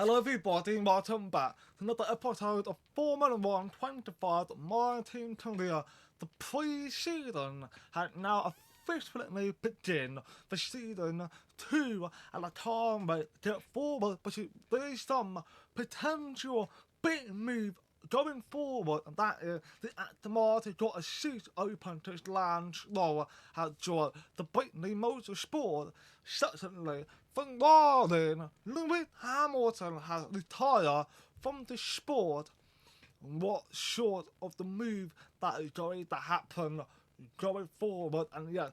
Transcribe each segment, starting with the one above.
Hello everybody, welcome back to another episode of Formula 1 25. My team Tundia. The pre-season has now officially begun for season 2 at the time we get forward, but there is some potential big move going forward, and that is the Aston Martin got a seat open to Lance Stroll has joined the British Motorsport. Secondly, regarding Lewis Hamilton has retired from the sport. What sort of the move that is going to happen going forward? And yeah,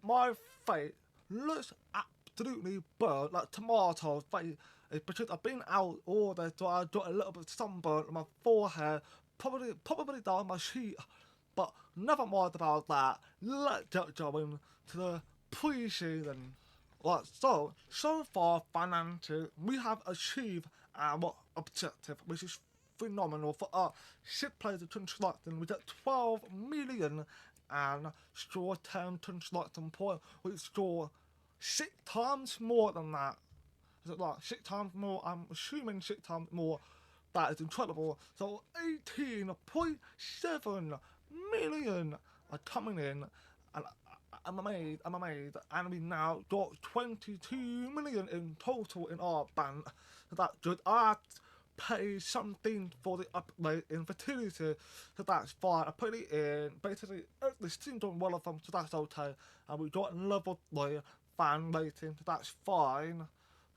my face looks absolutely burnt, like tomato face. It's because I've been out all day, so I got a little bit of sunburn on my forehead, probably down my cheek. But never mind about that. Let's get going to the pre-season. Right, so far financially, we have achieved our objective, which is phenomenal for our ship players to constructing. We get 12 million and score 10 constructing points. We score 6 times more than that. Is it like 6 times more? I'm assuming 6 times more. That is incredible. So 18.7 million are coming in, and I'm amazed. And we now got 22 million in total in our bank. So that's good. I pay something for the upgrade in fertility, so that's fine. I put it in, basically, the team done well of them, so that's okay. And we got level 3 fan rating, so that's fine.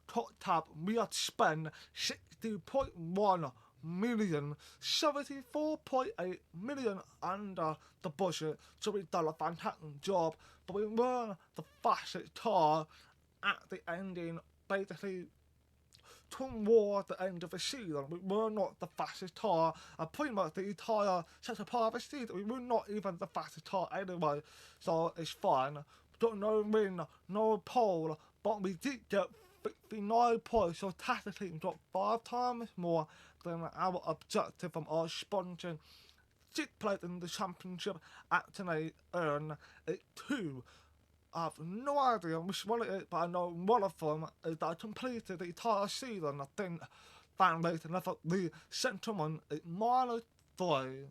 Top tab, we had spent 60.1 million, 74.8 million under the budget, so we've done a fantastic job. But we weren't the fastest car at the ending, basically toward the end of the season. We were not the fastest car, and pretty much the entire second part of the season, we were not even the fastest car anyway, so it's fine. Got no win, no pole, but we did get 59 points, so technically we got 5 times more than our objective from our sponsor. 6 players in the championship actually earn it too. I have no idea which one it is, but I know one of them is that I completed the entire season. I think fan rating left the sentiment is -3.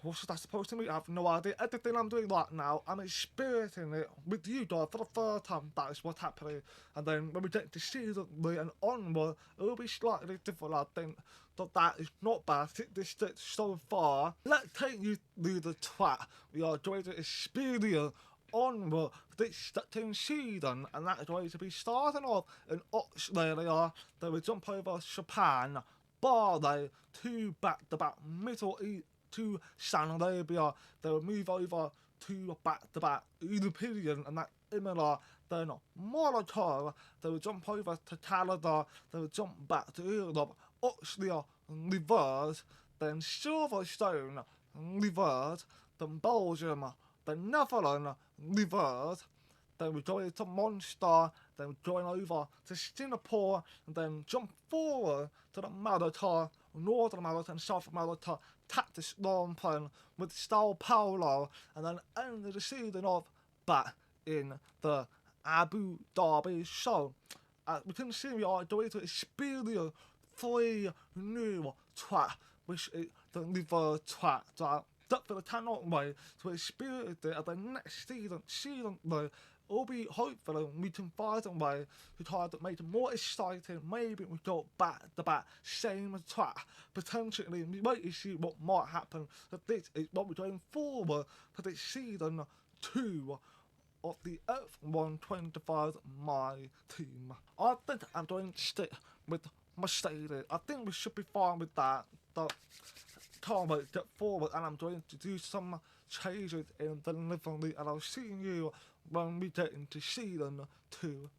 What should I supposed to mean? I have no idea. Everything I'm doing right now, I'm experiencing it with you guys for the first time. That is what's happening. And then when we get to season 3 and onward, it will be slightly different, I think. So that is not bad. This so far. Let's take you through the track. We are going to experience onward this second season, and that is going to be starting off in Australia. Then we jump over Japan, Bahrain, 2 back-to-back Middle East to Saudi Arabia. They will move over to back-to-back European, and that Imola, then Monaco. They will jump over to Canada. They will jump back to Europe, Austria, reverse, then Silverstone, reverse, then Belgium, then Netherlands, reverse. Then we go into Monster, then we going over to Singapore, and then jump forward to the America, Northern America and South America, tactics long plan with Sao Paulo, and then end the season off back in the Abu Dhabi show. As we can see, we are going to experience 3 new tracks, which is the reverse track. So definitely cannot wait to experience it at the next season 3. It'll be hopefully we can find a way to try to make it more exciting. Maybe we go back to back, same track. Potentially, we wait to see what might happen. But this is what we're going forward for this season 2 of the F125, my team. I think I'm going to stick with Mercedes. I think we should be fine with that. But can't wait to get forward, and I'm going to do some changes in the livery, and I'll see you when we get into season 2.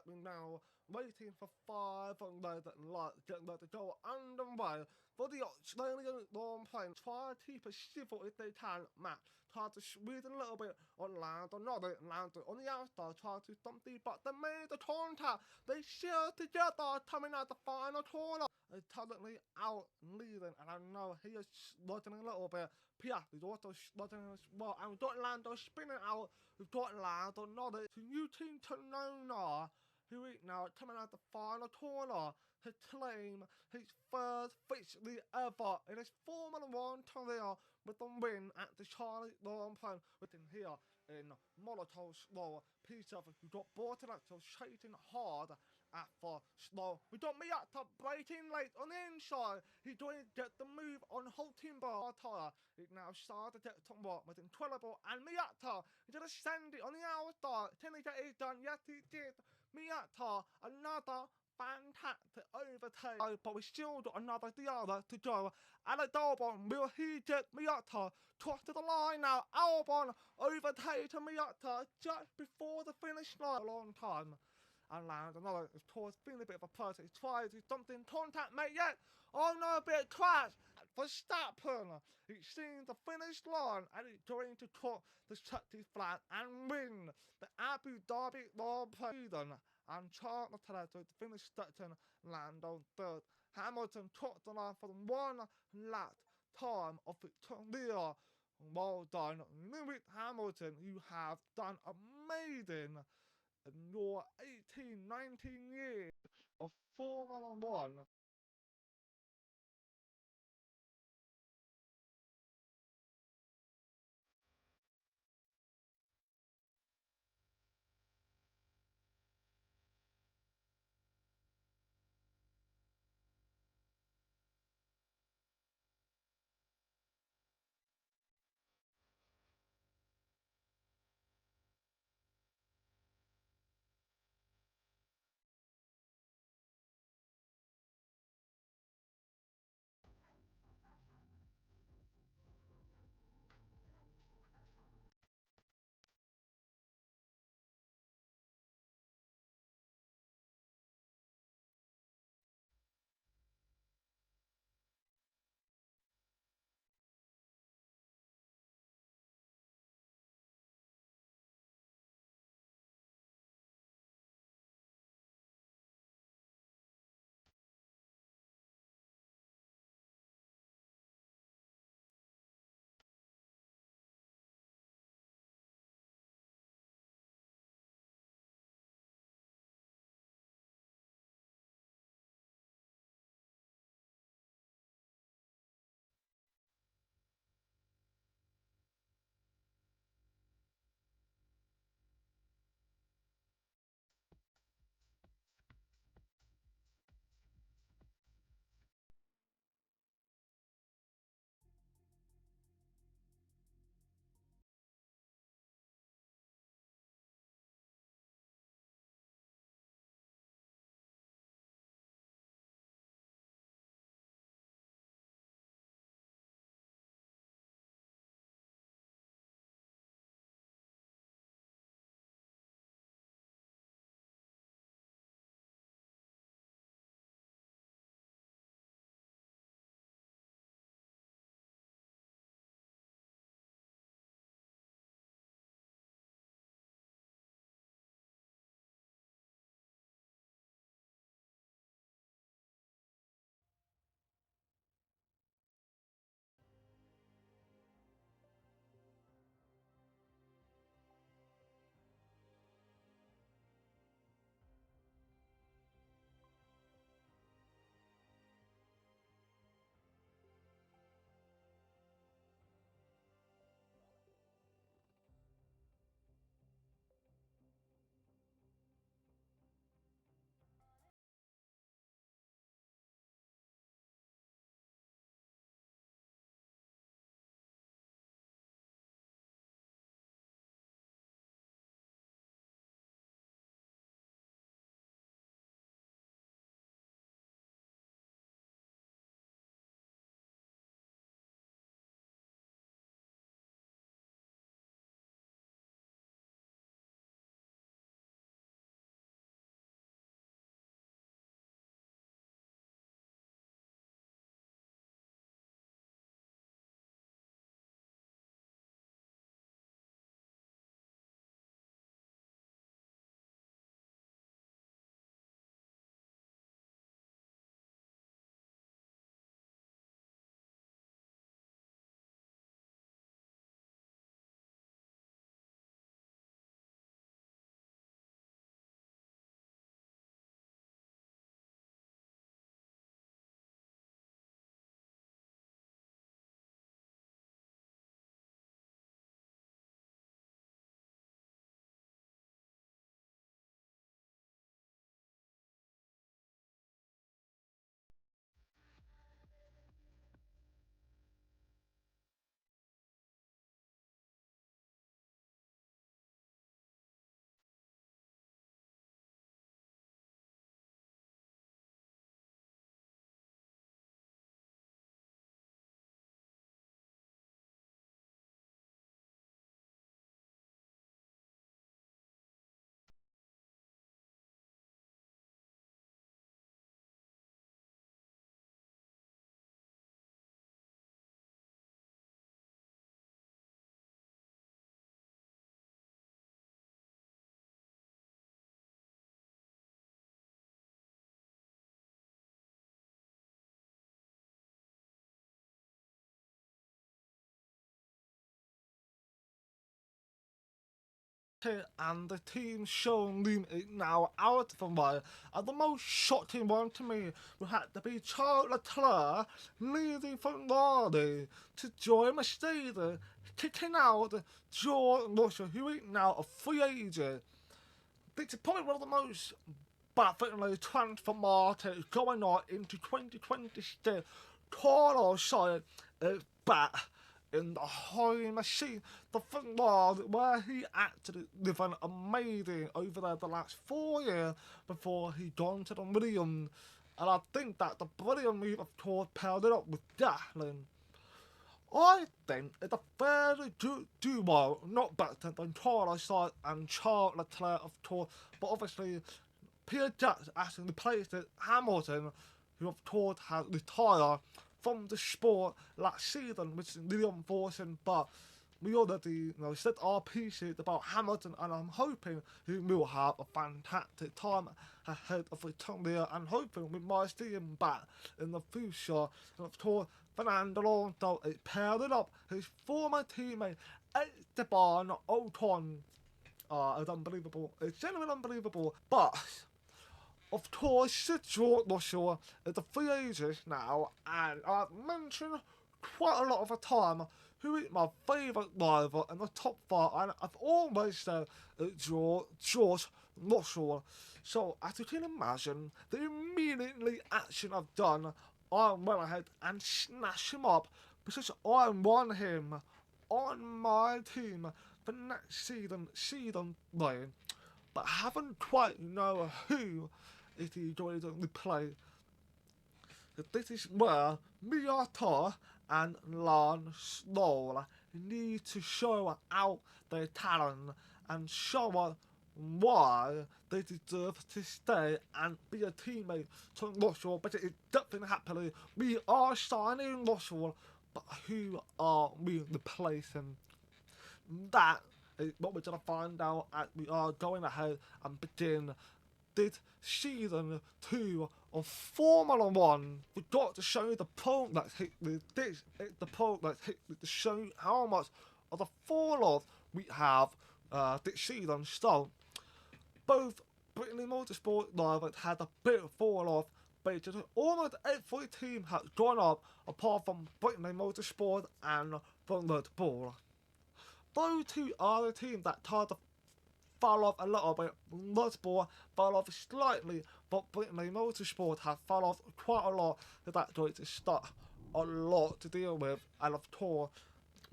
We're now waiting for 5 red lights, getting ready to go underway for the Australian long plane. Try to keep it civil if they can, Matt. Try to squeeze a little bit on Lando Norris, Lando on the outside, try to stump the, but they made the contact. They share together, coming out the final corner. Is currently out leading, and I know he is sliding a little bit. Piastri is also sliding as well, and we've got Lando spinning out. We've got Lando Norris. So you team to know now who is now coming out the final corner to claim his first victory ever in his Formula 1 career with the win at the Charlie Lampen within here in Monaco. Stroll, P7, who got bought in actual chasing hard after Stroll. We got Miyata breaking late on the inside. He didn't get the move on halting bar tire. It now started to get to work with incredible, and Miyata, he did a sandy on the outside. Can he get it done? Yes, he did. Miyata, another fantastic overtake, but we still got another Diana to go. And Albon, will he get Miyata cross to the line now? Albon overtakes Miyata just before the finish line. A long time. And land another, of course, being a bit of a person. He tries to something contact, mate, yet. Oh no, a bit of crash. Verstappen, he seems the finish line and he's going to cross the safety flag and win the Abu Dhabi Grand Prix. And Charles Leclerc to finish second, land on third. Hamilton took the line for the one lap time of Victoria. Well done, Lewis Hamilton. You have done amazing in your 18, 19 years of Formula 1. and the team showing them it now out of the way. And the most shocking one to me would have to be Charles Leclerc leading from Audi to join Mercedes, kicking out George Russell, who is now a free agent. This is probably one of the most baffling transfer markets going on into 2026. Carlos Sainz is back in the high machine. The thing was where he actually lived amazing over there the last 4 years before he gone to the Williams. And I think that the brilliant move of course paired it up with Gatlin. I think it's a very good duo, not better than Carlos Sainz and Charles Leclerc of course, but obviously Pierre Jackson actually replaced Hamilton, who of course has retired from the sport last season, which is really unfortunate, but we already said our pieces about Hamilton, and I'm hoping he will have a fantastic time ahead of return there, and hoping we might see him back in the future. And of course, Fernando Alonso is paired up his former teammate Esteban Ocon. It's unbelievable. It's genuinely unbelievable, but of course, George Russell is a free agent now, and I've mentioned quite a lot of the time who is my favourite driver in the top 5, and I've always said George Russell. So, as you can imagine, the immediately action I've done, I went ahead and snatched him up because I want him on my team for next season 9, but I haven't quite know who it is going to play. This is where Miyata and Stroll need to show out their talent and show why they deserve to stay and be a teammate to Russell. But it is definitely happening. We are signing Russell, but who are we replacing? That is what we're going to find out as we are going ahead and begin this season 2 of Formula 1. We got to show you the point that's hit with this. It's the point that's hit with to show you how much of the fall-off we have this season. So, both Brittany Motorsport drivers had a bit of fall-off, but almost every team has gone up apart from Brittany Motorsport and from Red Bull. Those two are the teams that tried to fall off a little bit. Red Bull fell off slightly, but Brittany Motorsport have fell off quite a lot. So that's going to start a lot to deal with. And of course,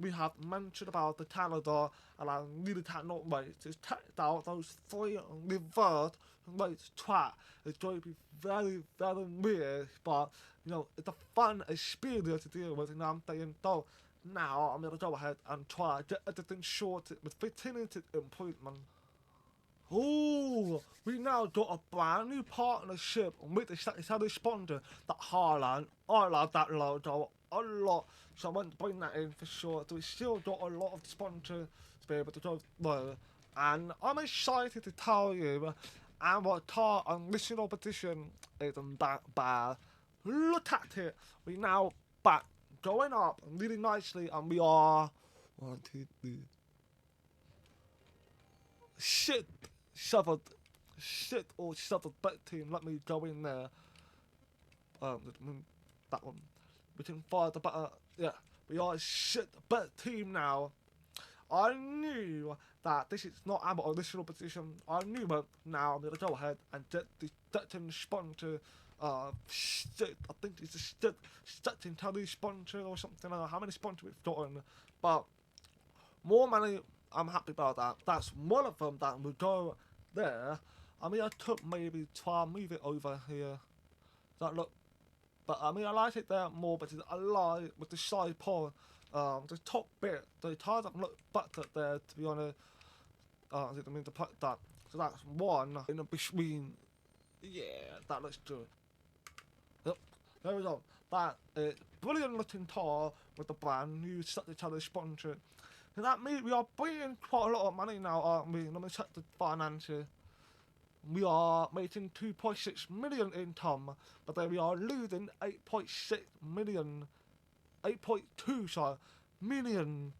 we have mentioned about the Canada, and I really cannot wait to test out those 3 reverse race track. It's going to be very, very weird, but it's a fun experience to deal with, and I'm saying so. Now I'm going to go ahead and try to get everything sorted with 15 improvement. Ooh, we now got a brand new partnership with the Saudi sponsor, that Highland. I love that logo a lot, so I want to bring that in for sure. So we still got a lot of sponsors to be able to go there, and I'm excited to tell you our car and mission competition isn't that bad. Look at it, we now back going up really nicely, and we are 1, 2, 3. Shit, bet team. Let me go in there. That one. We can fire the better. Yeah, we are a shit bet team now. I knew that this is not our original position. I knew it. Now I'm gonna go ahead and get the Stettin sponsor. Shit, I think it's a Stettin Tally sponsor or something. I don't know how many sponsors we've gotten, but more money. I'm happy about that. That's one of them that will go there. I mean, I could maybe try and move it over here. That look, but I mean, I like it there more, but I like with the side pole, the top bit, the tires don't look better there, to be honest. I didn't mean to put that. So that's one in between. Yeah, that looks good. Yep, there we go. That is brilliant looking car with the brand new Saudi sponsor. And that means we are bringing quite a lot of money now, aren't we? Let me check the finances. We are making 2.6 million income, but then we are losing 8.6 million, 8.2 million.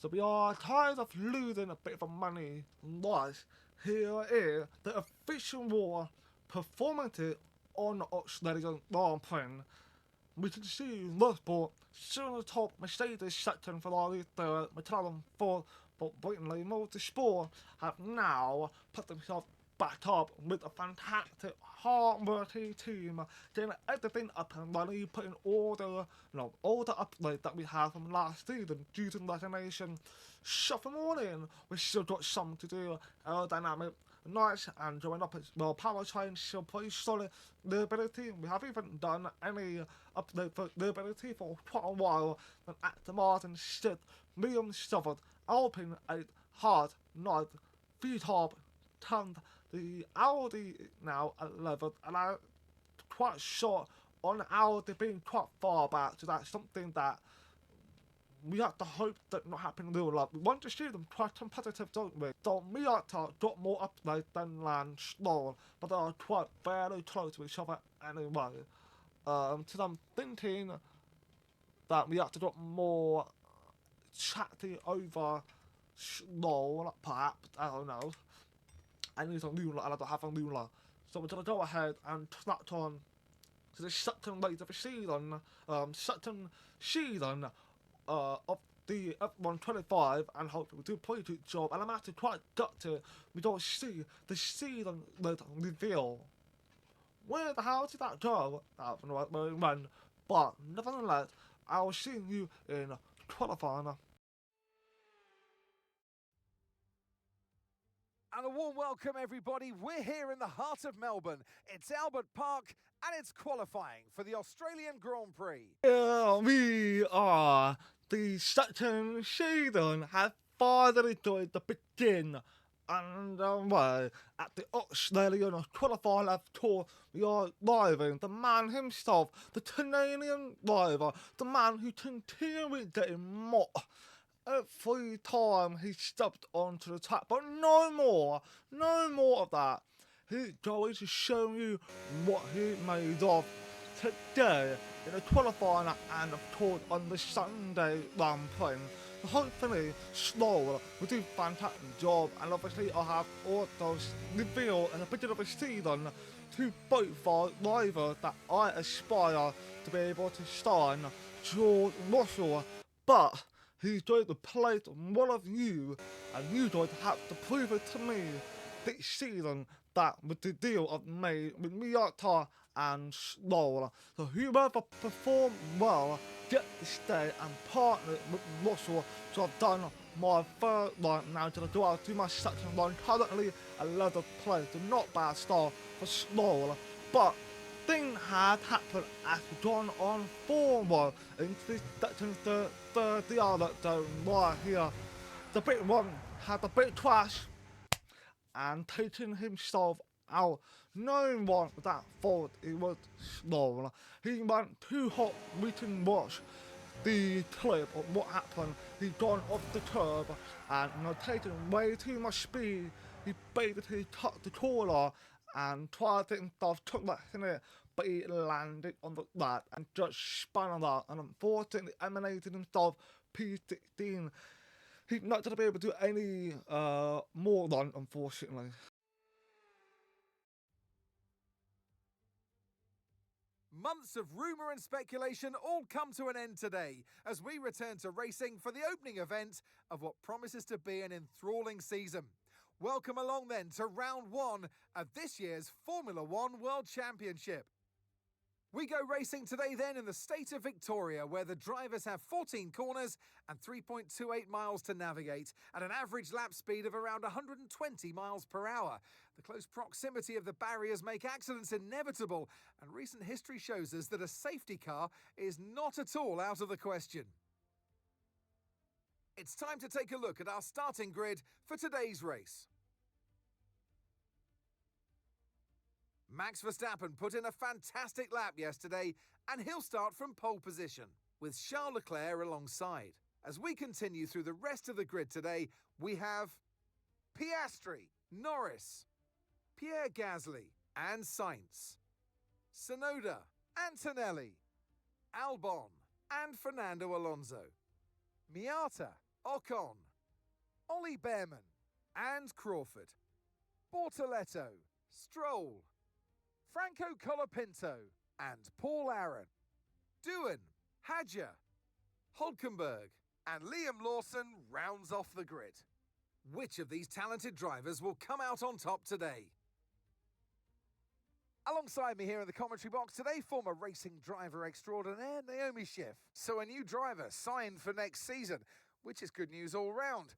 So we are tired of losing a bit of money. Right, here is the official war performance on Australian Grand Prix. We can see Motorsport still on the top, Mercedes second, Ferrari third, McLaren fourth, but Britain Motorsport have now put themselves back up with a fantastic, hard-working team, getting everything up and running, putting all the upgrades that we had from last season due to resignation. Shut them all in. We still got some to do. Aerodynamic, nice, and going up as well. Powertrain still pretty solid. Durability, we haven't even done any update for durability for quite a while. Then Aston Martin stood medium suffered. Alpine 8 hard, not V-top, turned the Audi now 11th, and I'm quite short on Audi being quite far back, so that's something that we have to hope that not happen in real life. We want to see them quite competitive, don't we? So Miyata got more upgrades than Stroll, but they are quite very close to each other anyway. So I'm thinking that we have to get more chatty over Stroll, perhaps, I don't know. I need a ruler and I don't have a ruler. So we're gonna go ahead and track on to the second race of the season, of the F125, and hopefully we'll do a pretty good job. And I'm actually quite gutted we don't see the season reveal. Where the hell did that go? I don't know where it went. But nevertheless, I'll see you in qualifying. And a warm welcome, everybody. We're here in the heart of Melbourne. It's Albert Park, and it's qualifying for the Australian Grand Prix. Here we are. The second season has finally joined the begin. And at the Australian qualifying tour, we are driving the man himself, the Canadian driver, the man who continually getting mocked every time he stepped onto the track, but no more of that. He's going to show you what he's made of today in the qualifying and of course on the Sunday Grand Prix. Hopefully Stroll will do a fantastic job, and obviously I'll have all those reveal in the beginning of the season to both our drivers that I aspire to be able to sign, George Russell, but he's going to play one of you, and you're going to have to prove it to me this season that with the deal I've made with Miyata and Stroll. So whoever performed well get to stay and partner with Russell. So I've done my third run now to go out to my second run. Currently 11th place, so not bad start for Stroll. But thing had happened as we gone on forward into this section the other zone right here. The big one had a big crash and taking himself out. No one that thought it was Stroll. He went too hot. We can watch the clip of what happened. He gone off the curb and taking way too much speed. He basically cut the corner and tried to himself, took that in it, but he landed on the rat and just spun out and unfortunately emanated himself P16. He's not going to be able to do any more run, unfortunately. Months of rumour and speculation all come to an end today as we return to racing for the opening event of what promises to be an enthralling season. Welcome along then to round one of this year's Formula One World Championship. We go racing today then in the state of Victoria, where the drivers have 14 corners and 3.28 miles to navigate at an average lap speed of around 120 miles per hour. The close proximity of the barriers make accidents inevitable, and recent history shows us that a safety car is not at all out of the question. It's time to take a look at our starting grid for today's race. Max Verstappen put in a fantastic lap yesterday, and he'll start from pole position, with Charles Leclerc alongside. As we continue through the rest of the grid today, we have Piastri, Norris, Pierre Gasly and Sainz, Tsunoda, Antonelli, Albon and Fernando Alonso, Miyata Ocon, Ollie Behrman and Crawford, Bortoletto, Stroll, Franco Colapinto and Paul Aaron, Doohan, Hadja, Hulkenberg and Liam Lawson rounds off the grid. Which of these talented drivers will come out on top today? Alongside me here in the commentary box today, former racing driver extraordinaire Naomi Schiff. So a new driver signed for next season, which is good news all round.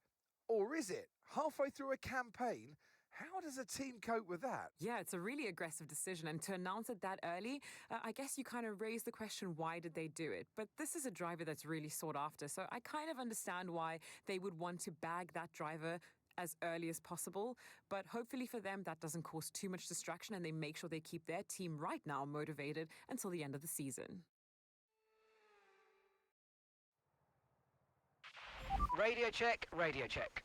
Or is it? Halfway through a campaign, how does a team cope with that? Yeah, it's a really aggressive decision. And to announce it that early, I guess you kind of raise the question, why did they do it? But this is a driver that's really sought after. So I kind of understand why they would want to bag that driver as early as possible. But hopefully for them, that doesn't cause too much distraction and they make sure they keep their team right now motivated until the end of the season. Radio check, radio check.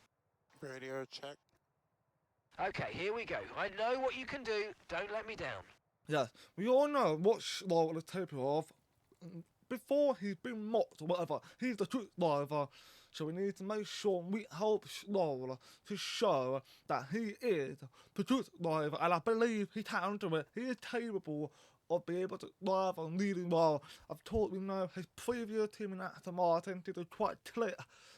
Radio check. Okay, here we go. I know what you can do. Don't let me down. Yes, we all know what Stroll is capable of. Before he's been mocked or whatever, he's the truth driver. So we need to make sure we help Stroll to show that he is the truth driver. And I believe he can do it. He is capable of being able to drive and really well. I've thought we know his previous team in Aston Martin did it quite clear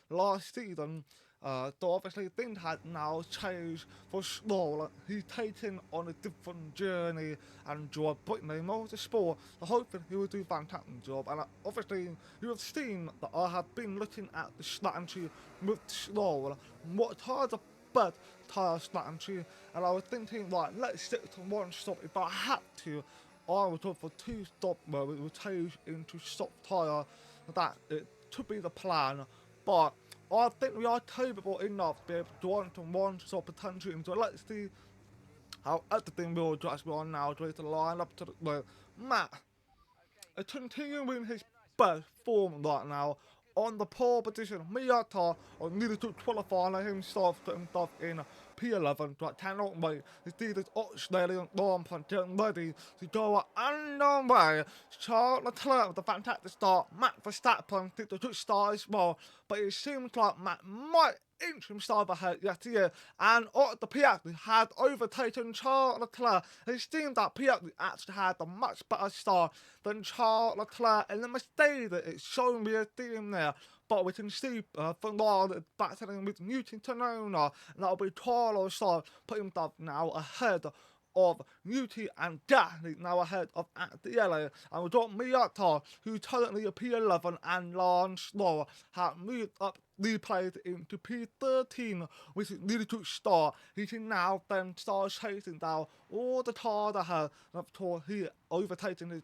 last season. So obviously things had now changed for Stroll. He's taken on a different journey and job, but in motorsport, so hoping he will do a fantastic job. And obviously you have seen that I have been looking at the strategy with Stroll, what tyres are bad tyre strategy, and I was thinking, right, let's stick to one stop. If I had to, I would go for two stop where we would change into soft tyre. That it should be the plan, but I think we are capable enough to be able to go on to one stop potentially. So let's see how everything will just go on now. To line up to the Matt is continuing his best form right now. On the pole position, Miyata needed to qualify himself in P11, but cannot wait to see this Australian Grand getting ready to go underway. Charles Leclerc with a fantastic start. Max Verstappen did a good start as well, but it seems like Matt might inch himself ahead yet here. And the Piastri had overtaken Charles Leclerc. It seemed that Piastri actually had a much better start than Charles Leclerc, and the mistake that it's showing me a theme there. But we can see Ferrari battling with Newton Tonona, and that'll be Carlos Sainz putting himself now ahead of Newty and Gasly now ahead of Adiele. And we've got Miyata, who's currently a P11, and Lance Stroll have moved up replayed into P13, which is really good start. He can now then start chasing down all the cars ahead, and of course he overtaking his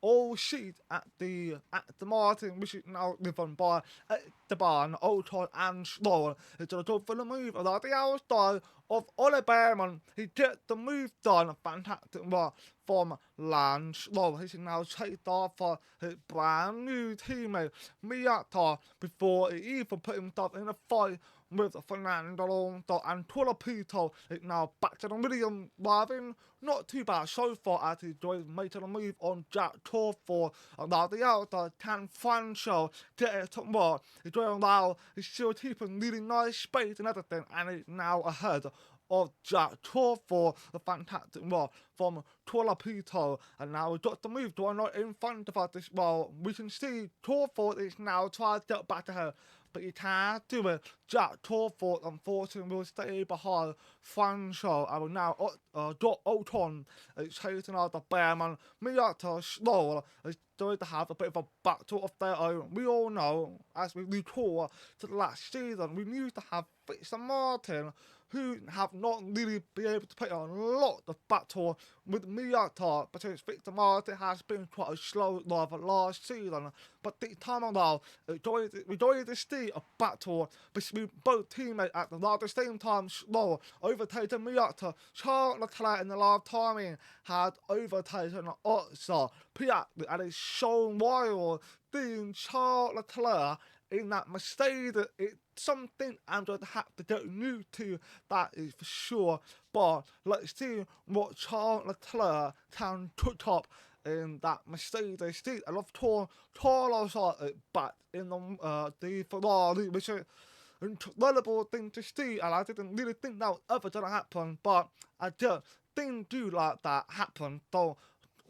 all sheet at the Martin, which is now driven by Esteban, Ocon and Stroll. It's going to go for the move of the outside of Ollie Behrman. He gets the move done, fantastic work from Lance Stroll. He can now chase after his brand new teammate Miyata before he even put himself in a fight with Fernando Alonso and Colapinto. It's now back to the medium driving. Not too bad so far as he's making a move on Jack Crawford. And now the outside can Franco get it to work. He's doing well. He's still keeping really nice space and everything, and he's now ahead of Jack Crawford, the fantastic one from Colapinto. And now we've got the move going on in front of us as well. We can see Crawford is now trying to get back ahead, but he can't do it. Jack Crawford, unfortunately, will stay behind Franco. And will now got Ocon chasing out the Behrman. Miyata Stroll is going to have a bit of a battle of their own. We all know, as we recall to the last season, we used to have Fitz and Martin, who have not really been able to put on a lot of battle with Miyata, because Victor Martin has been quite a slow driver last season. But this time around, we're going to see a battle between both teammates at the same time. Stroll overtaken Miyata. Charles Leclerc in the last timing had overtaken Otsa. Piastri, and it's so wild seeing Charles Leclerc in that Mercedes. It's something I'm going to have to get used to, that is for sure. But let's see what Charles Leclerc can put up in that Mercedes did a lot of Carlos back in the Ferrari, which is an incredible thing to see, and I didn't really think that was ever going to happen, but I just didn't do like that happen, so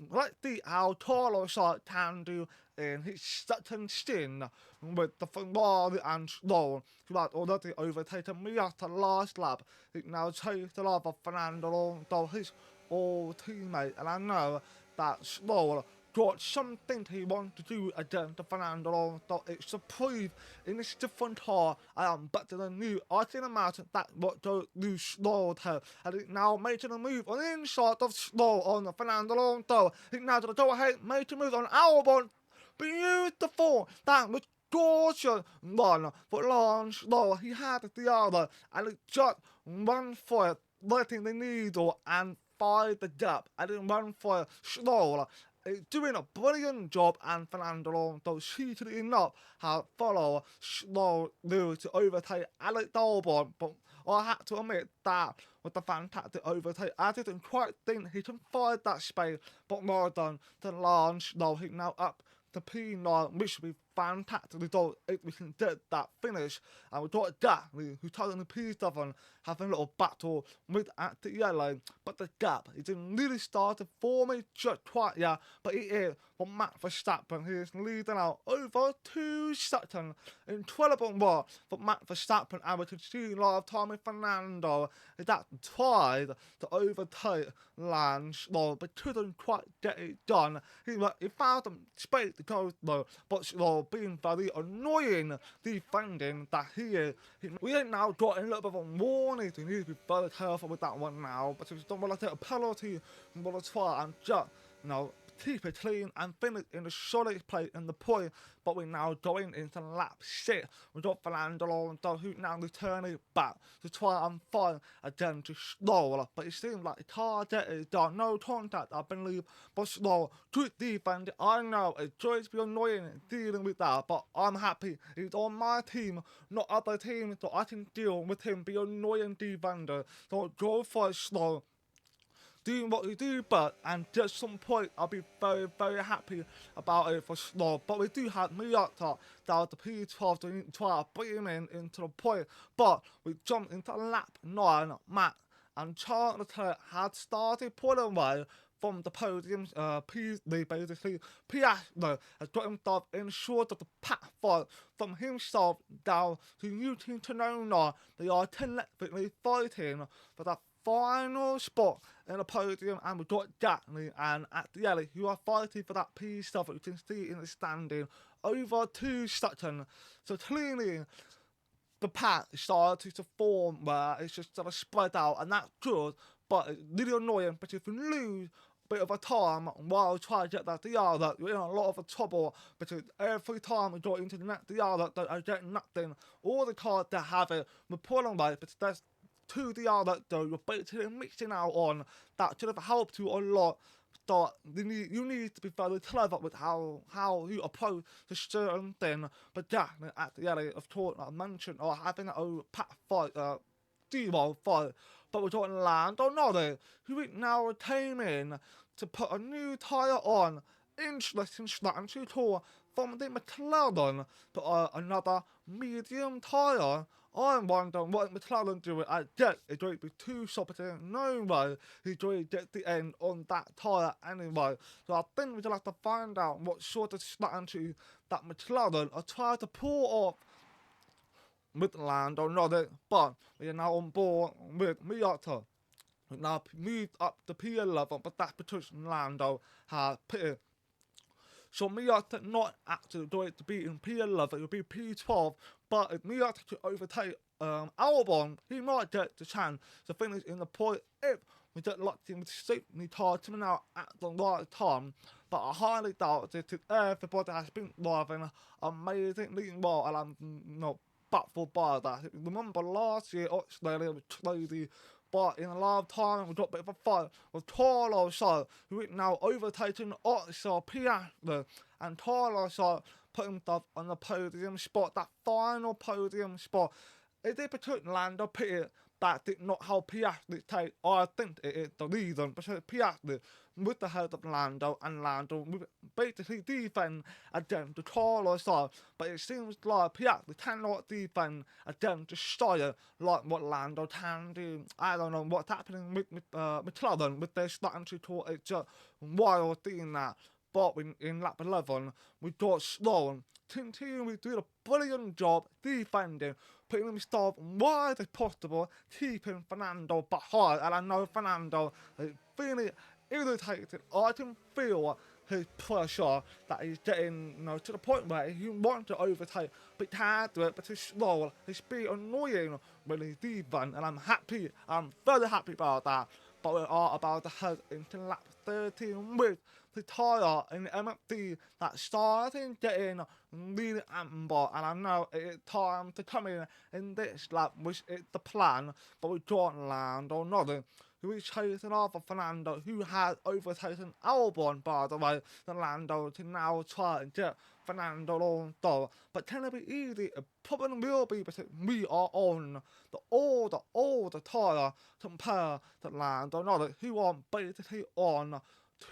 let's see how Carlos can do in his second stint with the Ferrari and Stroll, who had already overtaken Miyata last lap. He now chased the lap of Fernando Alonso, his old teammate, and I know that Stroll got something he wants to do against the Fernando Alonso. It's to prove in this different car I am better than you. I can imagine that what the new Stroll has. And it's now making a move on the inside of Stroll on Fernando Alonso. It's now going to go ahead and make a move on Albon. Beautiful. That was gorgeous run for Lance Stroll. He had the other and it just ran for it, letting the needle and find the gap. And it ran for Stroll. It's doing a brilliant job, and Fernando Alonso cheated enough how follow Stroll knew to overtake Alex Albon, but I have to admit that was a fantastic overtake. I didn't quite think he can find that space, but more than Lance Stroll. He's now up to P9, which would be fantastic result if we can get that finish. And we got Gasly, who's tied in the P7, having a little battle with at the yellow, but the gap, it didn't really start to form it just quite yet, but it is for Max Verstappen. He is leading out over 2 seconds. Incredible work for Max Verstappen, and we can see live time with Fernando that tried to overtake Lance Stroll, but couldn't quite get it done. He found some space to go though, but Stroll being very annoying defending that he is. We ain't now got a little bit of a warning, so you need to be very careful with that one now, but if you don't want to take a penalty, you want to try and just, keep it clean and finish in the solid place in the point. But we're now going into lap 6. We've got Fernando Alonso, who's now returning back to try and find again to Stroll. But it seems like the car jet is done. No contact, I believe. But Stroll, good defense. I know it's going to be annoying dealing with that, but I'm happy he's on my team, not other teams, so I can deal with him being annoying defender. So go for it, Stroll. Doing what we do, but and at some point I'll be very, very happy about it for Stroll. But we do have Miyata down to P12 to try to bring him into the point. But we jumped into lap 9, Matt, and Charles Leclerc had started pulling away from the podium. Piastri has got himself in short of the pack fight from himself down to Yuki Tsunoda. They are collectively fighting for that final spot in the podium, and we've got Gasly and at the alley who are fighting for that P stuff that you can see in the standing over 2 seconds. So clearly the pack started to form where it's just sort of spread out, and that's good, but it's really annoying. But if you lose a bit of a time while trying to get that DRS, you're in a lot of trouble, because every time we go into the next DRS, I get nothing. All the cars that have it, we're pulling away, but there's 2 DRS though you're basically mixing out on that should have helped you a lot. So you need to be very clever with how you approach to certain things. But yeah, at the end of course I mentioned or having a pack fight, D1 fight, but we're talking Lando Norris, who now came in to put a new tyre on. Interesting strategy tour from the McLaren, but another medium tyre. I'm wondering what McLaren doing. I guess it's going to be too sophisticated. No way he's going to get the end on that tyre anyway. So I think we're going to have to find out what sort of strategy that McLaren are trying to pull off with Lando Norris. But we are now on board with Miyata. We now moved up to P11, but that's because Lando has pitted. So Miyata not actually going to be in P11, it will be P12, but if Miyata could overtake Albon, he might get the chance to finish in the point if we get locked in with safety car coming out at the right time. But I highly doubt it if everybody has been driving amazingly well, and I'm baffled by that. Remember last year Australia was crazy. But in a lot of time, we got a bit of a fight with Carlos, who is now overtaking Oxford Piastri, and Carlos put himself on the podium spot, that final podium spot. It did because Lando pitted, that did not help Piastri take. I think it is the reason, because Piastri with the help of Lando, and Lando with basically defend against the taller side. But it seems like Piastri cannot defend against the Steyr like what Lando can do. I don't know what's happening with McLaren, with their strategy to it's just wild doing that. But in lap 11, we got Stroll continuing to do a brilliant job defending, putting himself wide as possible, keeping Fernando behind. And I know Fernando is really irritated. I can feel his pressure that he's getting, to the point where he wants to overtake, but he can't do it because Stroll is being annoying when he's defend. And I'm very happy about that. But we are about to head into lap 13 with the tyre in the MFD that's starting getting really amber, and I know it's time to come in this lap, which is the plan, but we don't land or nothing. Who is chasing after Fernando, who has overtaken Albon, by the way. The Lando to now try and get Fernando on door. But can it be easy? It probably will be, because we are on the older tyre compared to Lando, another who are basically on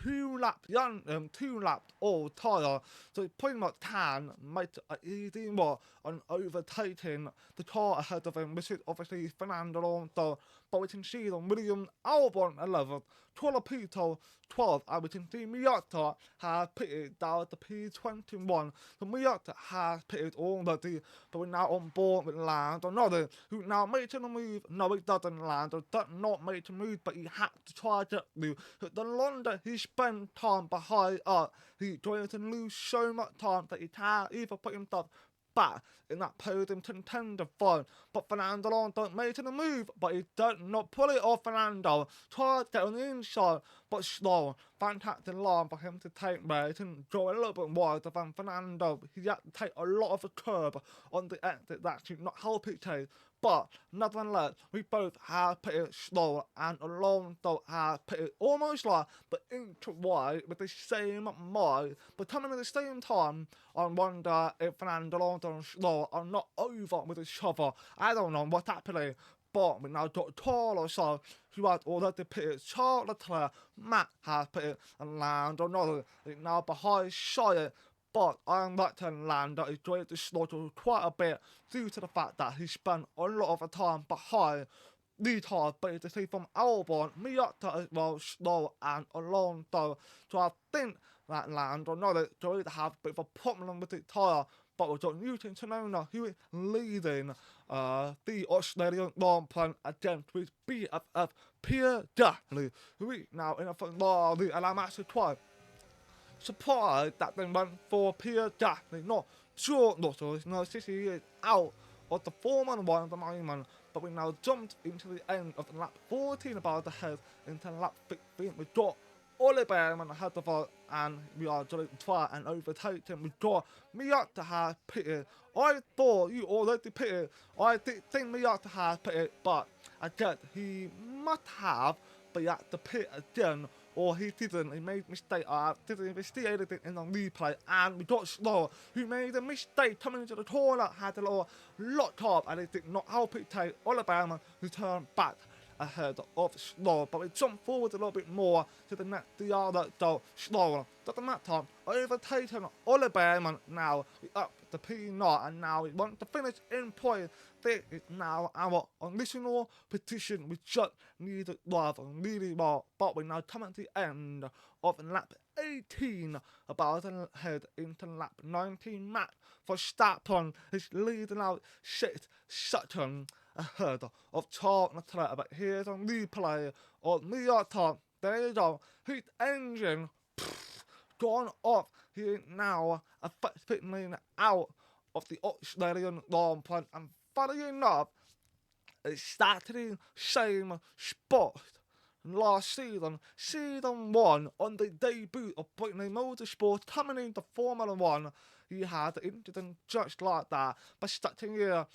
2 laps old tyre, so it pretty much can make it easy more on overtaking the car ahead of him, which is obviously Fernando Alonso. But we can see them William Albon 11th, Colapito 12th, and we can see Miyata has pitted down to P21. So Miyata has pitted already, but we're now on board with Lando, another who now makes a move. No, he doesn't. Lando does not make a move, but he had to try to do. The longer he spends time behind us, he's going to lose so much time that he can't either put himself back in that podium contender fight. But Fernando Alonso made a move, but he does not pull it off. Fernando tried to get on the inside, but Stroll, fantastic line for him to take there. He can go a little bit wider than Fernando. He had to take a lot of the curb on the exit that should not help it take. But nonetheless, we both have pitted Stroll and Alonso has pitted almost like the inch wide with the same mind. But coming at the same time, I wonder if Fernando Alonso and Stroll are not over with each other. I don't know what's happening. But we now got taller, so who had already pitted Charles Leclerc, Matt has pitted, and Lando Norris is now behind Shire. But I'm like to Lando is going to slaughter quite a bit due to the fact that he spent a lot of the time behind the tyre, basically from Albon, Miyata as well, Stroll and Alonso. So I think that Lando Norris is going to have a bit of a problem with the tyre. But we've got Newton Tsunoda, who is leading the Australian Grand Prix against with BFF Pierre Gasly, who is now in a Ferrari, and I'm actually quite surprised that they went for Pierre Gasly, not George Russell. Since he is out of the Formula 1 at the moment. But we now jumped into the end of lap 14, about to head into lap 15. We've got Oliver Behrman ahead of us, and we are going to try and overtake him. We've got Miyata has pitted. I thought you already pitted. I did think Miyata has pitted, but I guess he must have, but he had to pit again, or he didn't. He made a mistake. I didn't even see anything in the replay, and we got Stroll, who made a mistake coming into the corner, had a little lock up, and it did not help it take Oliver Behrman, who turned back ahead of Stroll. But we jump forward a little bit more to the other Stroll. Doesn't matter. Overtaken Oliver Behrman now. We up the P9, and now we want to finish in point. This is now our original position. We just need to drive really well. But we now come at the end of lap 18, about to head into lap 19. Max Verstappen is leading out 6 seconds ahead of Charles Leclerc. But here's a replay of Miyata. There you go. His engine gone off. He is now effectively out of the Australian Grand Prix. And funny enough, it started in same spot last season, season 1, on the debut of British Motorsport, coming into Formula 1. He had an incident just like that, but starting here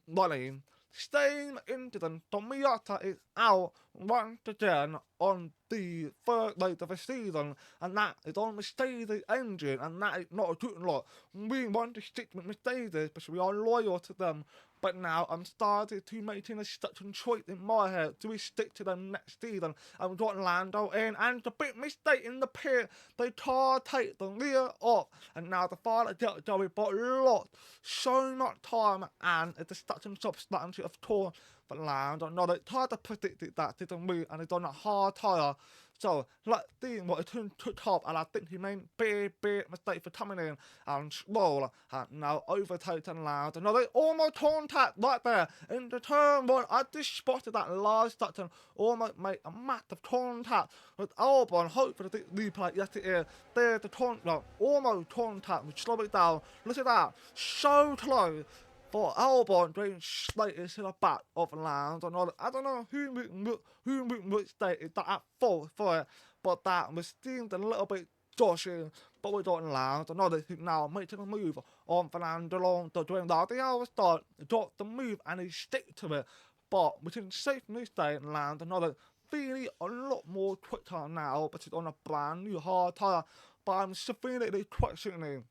running. Same incident, Miyata is out once again on the third day of the season, and that is on Mercedes engine, and that is not a good lot. We want to stick with Mercedes because we are loyal to them, but now I'm starting to making a such a choice in my head. Do we stick to them next season? And we've got Lando in, and the big mistake in the pit, they can't take the rear off, and now the final get going, but lost so much time, and it's a such a job starting to have torn. But Lando, no, they tried to predict it that didn't win, and it's on a hard tire. So, like, Dean, what it took off, and I think he made big mistake for coming in, and Stroll had now overtaken Lando. No, they almost contact right there in the turn one. I just spotted that last Sutton almost made a massive contact with Albon. Hopefully the replay, yes it is. There's the contact, almost contact, we slow it down. Look at that, so close. For Albon going straight into the back of Lando. I don't know who stated that at fault for it, but that was seemed a little bit dodgy. But we don't Lando. They think now making a move on Fernando Alonso during the other start, got the move and he stick to it. But we can safely say Lando feeling a lot more quicker now, but it's on a brand new hard tyre. But I'm severely questioning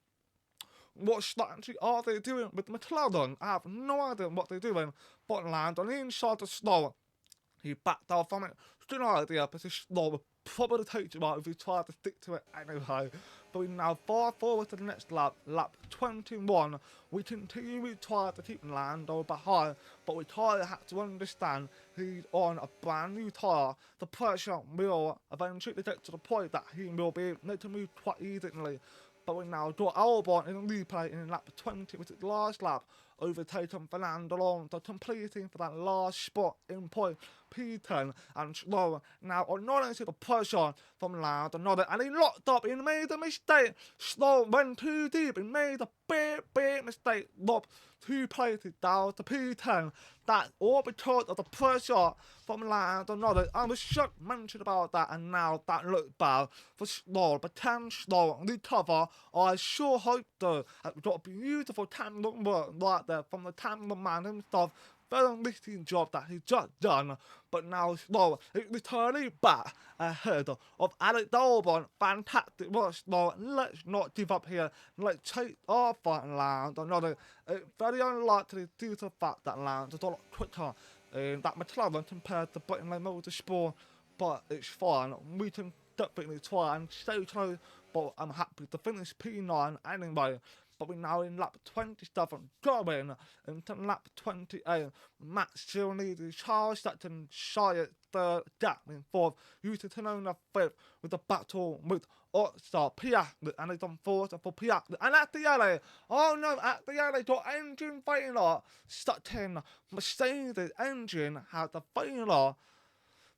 what strategy are they doing with McLaren? I have no idea what they're doing. But Lando inside the Stroll, he backed off from it. Still no idea, but his Stroll will probably take you out if he tries to stick to it anyway. But we now far forward to the next lap, lap 21. We continue to try to keep Lando behind, but we kind of have to understand he's on a brand new tyre. The pressure will eventually get to the point that he will be able to move quite easily. But we now got Albon in a replay in lap 20, which is the last lap, overtaken Fernando Alonso, completing for that last spot in point P10, and Stroll now on not only the pressure from Lando, and he locked up, he made a mistake. Stroll went too deep, he made a big mistake, lobbed 2 places down to P10. That all because of the pressure from Lando. I was just mentioned about that, and now that looked bad for Stroll. But can Stroll recover? I sure hope so. We've got a beautiful tandem work right there from the tandem man himself. Very lifting job that he's just done. But now Stroll is returning back ahead of Alex Albon. Fantastic work, Stroll. Let's not give up here. Let's take our fight and Lando. It's very unlikely due to the fact that Lando is a lot quicker in that McLaren compared to Britain Motorsport. But it's fine. We can definitely try and stay close. But I'm happy to finish P9 anyway. But we're now in lap 27, going into lap 28. Max still needs Charles Sutton, Shire third, Jack in fourth, Yusutanona fifth, with the battle with Otstar, Piastri, and he's on fourth for Piastri. And at the alley, oh no, at the alley, got engine failure. Sutton, Mercedes engine had the failure.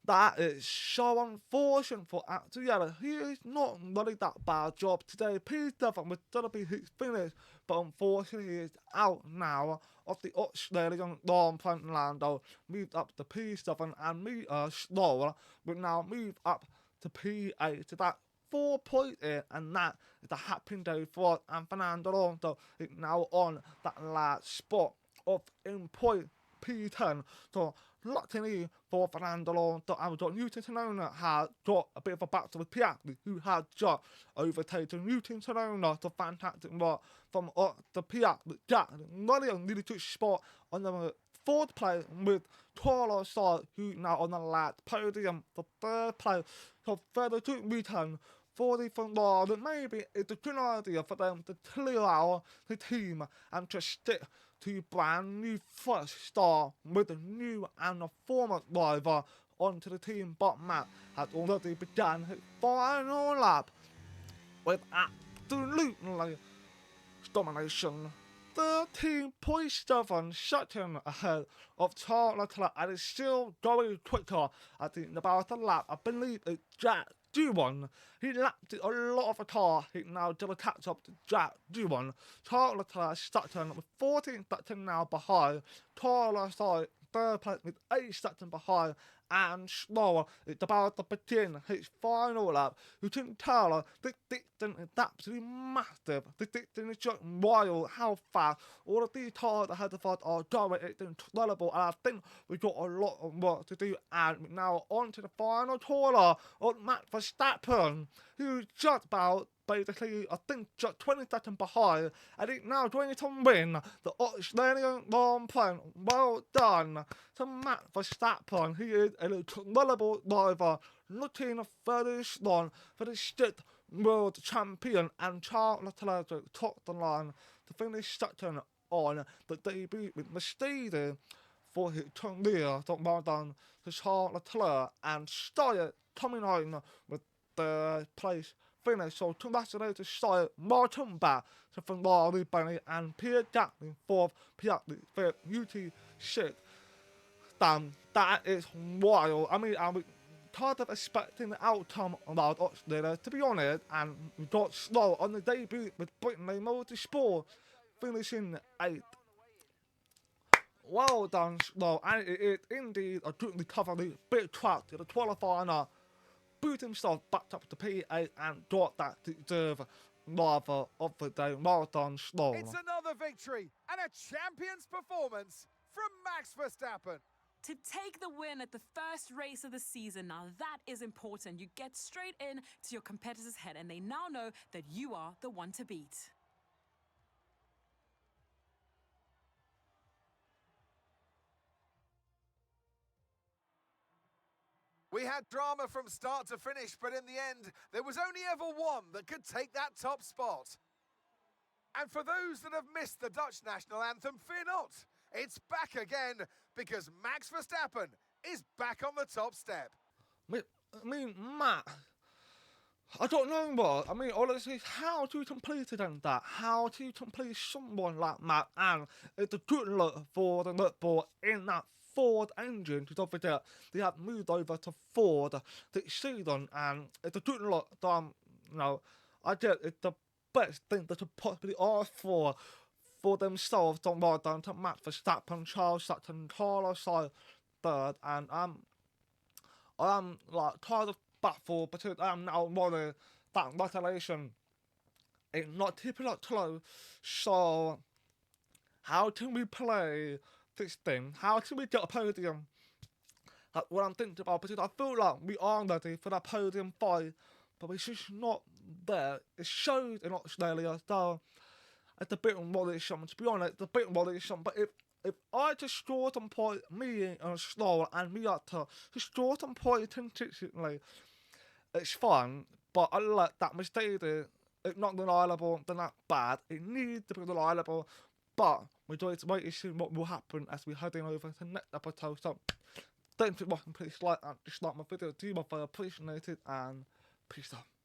That is so unfortunate for Actiella. He is not running that bad job today. P7 was going to be his finish, but unfortunately he is out now of the Australian Grand Prix. Lando moved up to P7 and Stroll will now move up to P8 to that 4 point in, and that is a happy day for us. And Fernando Alonso is now on that last spot of in point P10. So luckily for Fernando Alonso, and Yusutanona had got a bit of a battle with Piastri, who had just overtaken Yusutanona. So fantastic work from the Piastri. Jack really took spot on the fourth place with Carlos Sainz, who now on the last podium for third place. So further to return 40 from Lord, maybe it's a good idea for them to clear out the team and to stick to brand new first star with a new and a former driver onto the team. But Matt has already begun his final lap with absolutely domination. 13.7 seconds ahead of Charles Leclerc, and is still going quicker. I think about a lap, I believe it's Jack Doohan. He lapped it a lot of the car. He now did a catch up to Jack Doohan. Charles Leclerc starting with 14 seconds now behind. Carlos Sainz third place with 8 seconds behind, and Stroll is about to begin his final lap. You can tell this distance is absolutely massive. This distance is just wild how fast all of these cars ahead of us are going. It's incredible, and I think we've got a lot of work to do. And now on to the final corner of Max Verstappen, who's just about basically, I think, just 20 seconds behind, and he's now going to win the Australian Grand Prix. Well done to Max Verstappen. He is an incredible driver, looking very strong for the strict world champion, and Charles Leclerc topped the line to finish second on the debut with Mercedes for his career. So well done to Charles Leclerc, and Stoddard coming on with the place finish. So congratulations to Stoddard, Martin back to Ferrari, Benny, and Pierre Gasly fourth, Piastri fifth, UT6. Damn, that is wild. I mean, I was kind of expecting the outcome about Australia, to be honest, and we got Stroll on the debut with Brittany Motorsport, finishing 8th. Well done, Stroll, and it is indeed a good recovery, big track to the qualifier, boot himself back up to P8 and got that deserved driver of the day. Well done, Stroll. It's another victory and a champion's performance from Max Verstappen. To take the win at the first race of the season, now that is important. You get straight in to your competitor's head, and they now know that you are the one to beat. We had drama from start to finish, but in the end, there was only ever one that could take that top spot. And for those that have missed the Dutch national anthem, fear not. It's back again, because Max Verstappen is back on the top step. I mean, Matt, I don't know what. I mean, honestly, how do you complete it on that? How do you complete someone like Matt? And it's a good look for the Red Bull in that Ford engine, because obviously they have moved over to Ford this season, and it's a good look. You know, I get it's the best thing that could possibly ask for themselves. So well done to Max Verstappen, Charles Sutton, Carlos Sainz third, and I'm like kind of baffled because I'm now worried that ventilation is not typically close. So how can we play this thing? How can we get a podium? That's what I'm thinking about, because I feel like we are ready for that podium fight, but we're just not there. It shows in Australia, so it's a bit worrisome. To be honest, it's a bit worrisome. But if I just score some points, me and Stroll and Miyata, just score some points consistently, it's fun. But I like that Mercedes, it's not reliable, they're not bad. It needs to be reliable, but we're going to wait to see what will happen as we're heading over to the next episode. So, thanks for watching, please like and dislike my video, do my favour, appreciate it, and peace out.